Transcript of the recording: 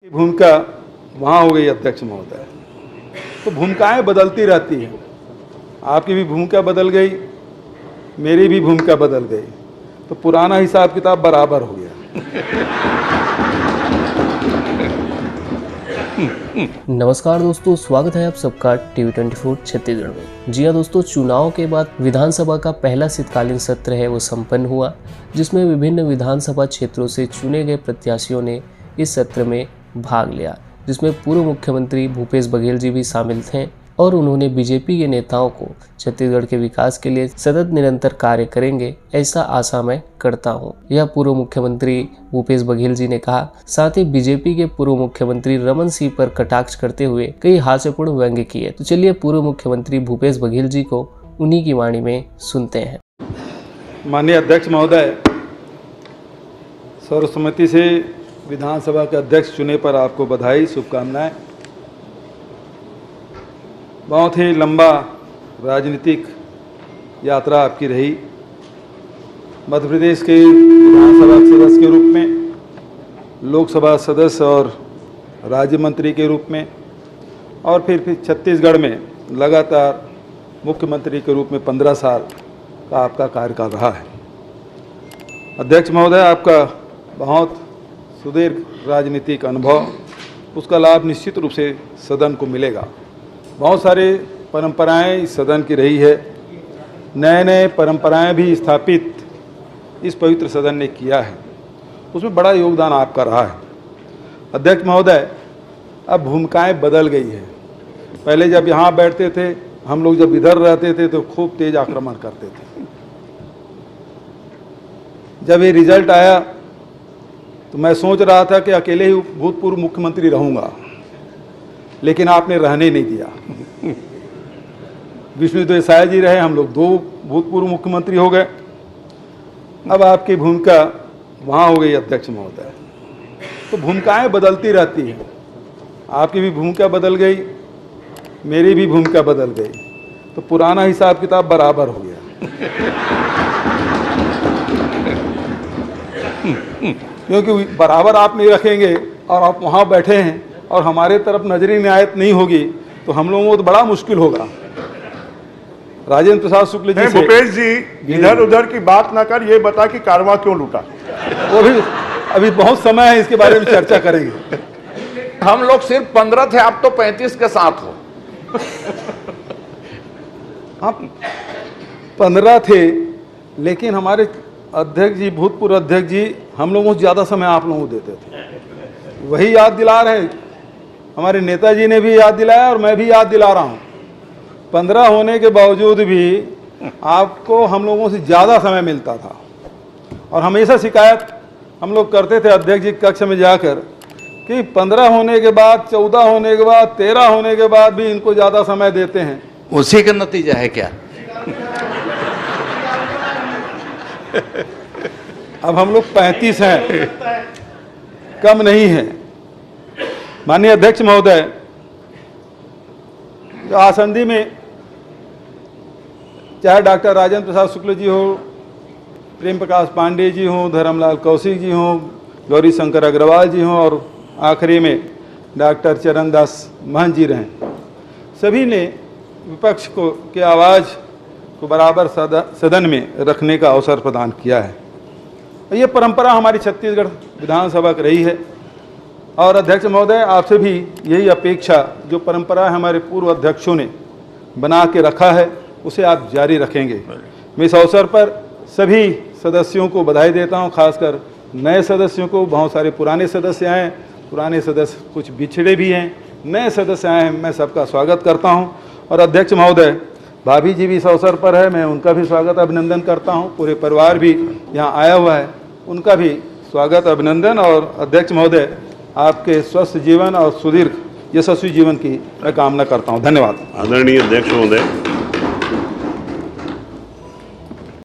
भूमिका वहाँ हो गई अध्यक्ष महोदय। तो भूमिकाएं बदलती रहती हैं, आपकी भी भूमिका बदल गई, मेरी भी भूमिका बदल गई, तो पुराना हिसाब किताब बराबर हो गया। नमस्कार दोस्तों, स्वागत है आप सबका टीवी 24 छत्तीसगढ़ में। जी हाँ दोस्तों, चुनाव के बाद विधानसभा का पहला शीतकालीन सत्र है वो संपन्न हुआ, जिसमें विभिन्न विधानसभा क्षेत्रों से चुने गए प्रत्याशियों ने इस सत्र में भाग लिया, जिसमें पूर्व मुख्यमंत्री भूपेश बघेल जी भी शामिल थे और उन्होंने बीजेपी के नेताओं को छत्तीसगढ़ के विकास के लिए सतत निरंतर कार्य करेंगे, ऐसा आशा मैं करता हूं। यह पूर्व मुख्यमंत्री भूपेश बघेल जी ने कहा। साथ ही बीजेपी के पूर्व मुख्यमंत्री रमन सिंह पर कटाक्ष करते हुए कई हास्यपूर्ण व्यंग्य किए। तो चलिए पूर्व मुख्यमंत्री भूपेश बघेल जी को उन्हीं की वाणी में सुनते हैं। माननीय अध्यक्ष महोदय, सर्वसम्मति से विधानसभा के अध्यक्ष चुने पर आपको बधाई, शुभकामनाएं। बहुत ही लंबा राजनीतिक यात्रा आपकी रही। मध्य प्रदेश के विधानसभा सदस्य के रूप में, लोकसभा सदस्य और राज्य मंत्री के रूप में, और फिर छत्तीसगढ़ में लगातार मुख्यमंत्री के रूप में 15 साल का आपका कार्यकाल रहा है। अध्यक्ष महोदय, आपका बहुत सुदीर्घ राजनीतिक अनुभव, उसका लाभ निश्चित रूप से सदन को मिलेगा। बहुत सारे परंपराएं इस सदन की रही है, नए नए परंपराएं भी स्थापित इस पवित्र सदन ने किया है, उसमें बड़ा योगदान आपका रहा है। अध्यक्ष महोदय, अब भूमिकाएं बदल गई है। पहले जब यहाँ बैठते थे, हम लोग जब इधर रहते थे तो खूब तेज आक्रमण करते थे। जब ये रिजल्ट आया तो मैं सोच रहा था कि अकेले ही भूतपूर्व मुख्यमंत्री रहूँगा, लेकिन आपने रहने नहीं दिया। विष्णुदेव साय जी रहे, हम लोग 2 भूतपूर्व मुख्यमंत्री हो गए। अब आपकी भूमिका वहाँ हो गई अध्यक्ष महोदय। तो भूमिकाएं बदलती रहती हैं, आपकी भी भूमिका बदल गई, मेरी भी भूमिका बदल गई, तो पुराना हिसाब किताब बराबर हो गया। क्योंकि बराबर आप नहीं रखेंगे और आप वहाँ बैठे हैं और हमारे तरफ नजरी नियायत नहीं होगी तो हम लोगों को तो बड़ा मुश्किल होगा। राजेंद्र प्रसाद शुक्ल जी से भूपेश जी, इधर उधर की बात ना कर, ये बता कि कारवां क्यों लूटा। वो भी अभी बहुत समय है, इसके बारे में चर्चा करेंगे। हम लोग सिर्फ 15 थे, आप तो 35 के साथ हो। आप 15 थे, लेकिन हमारे अध्यक्ष जी, भूतपूर्व अध्यक्ष जी, हम लोगों को ज़्यादा समय आप लोगों को देते थे। वही याद दिला रहे, हमारे नेताजी ने भी याद दिलाया और मैं भी याद दिला रहा हूँ। 15 होने के बावजूद भी आपको हम लोगों से ज़्यादा समय मिलता था, और हमेशा शिकायत हम लोग करते थे अध्यक्ष जी कक्ष में जाकर कि 15 होने के बाद, 14 होने के बाद, 13 होने के बाद भी इनको ज़्यादा समय देते हैं। उसी का नतीजा है क्या? अब हम लोग 35 हैं, कम नहीं है। माननीय अध्यक्ष महोदय, जो आसंदी में चाहे डॉक्टर राजेंद्र प्रसाद शुक्ल जी हो, प्रेम प्रकाश पांडे जी हों, धर्मलाल कौशिक जी हों, गौरी शंकर अग्रवाल जी हों, और आखिरी में डॉक्टर चरणदास महंत जी रहें, सभी ने विपक्ष को की आवाज़ को बराबर सदन में रखने का अवसर प्रदान किया है। ये परंपरा हमारी छत्तीसगढ़ विधानसभा की रही है, और अध्यक्ष महोदय, आपसे भी यही अपेक्षा, जो परंपरा हमारे पूर्व अध्यक्षों ने बना के रखा है, उसे आप जारी रखेंगे। मैं इस अवसर पर सभी सदस्यों को बधाई देता हूं, खासकर नए सदस्यों को। बहुत सारे पुराने सदस्य आए हैं, पुराने सदस्य कुछ बिछड़े भी हैं, नए सदस्य आए हैं, मैं सबका स्वागत करता हूँ। और अध्यक्ष महोदय, भाभी जी भी इस अवसर पर है, मैं उनका भी स्वागत अभिनंदन करता हूँ। पूरे परिवार भी यहाँ आया हुआ है, उनका भी स्वागत अभिनंदन। और अध्यक्ष महोदय, आपके स्वस्थ जीवन और सुदीर्घ यशस्वी जीवन की मैं कामना करता हूँ। धन्यवाद। आदरणीय अध्यक्ष महोदय।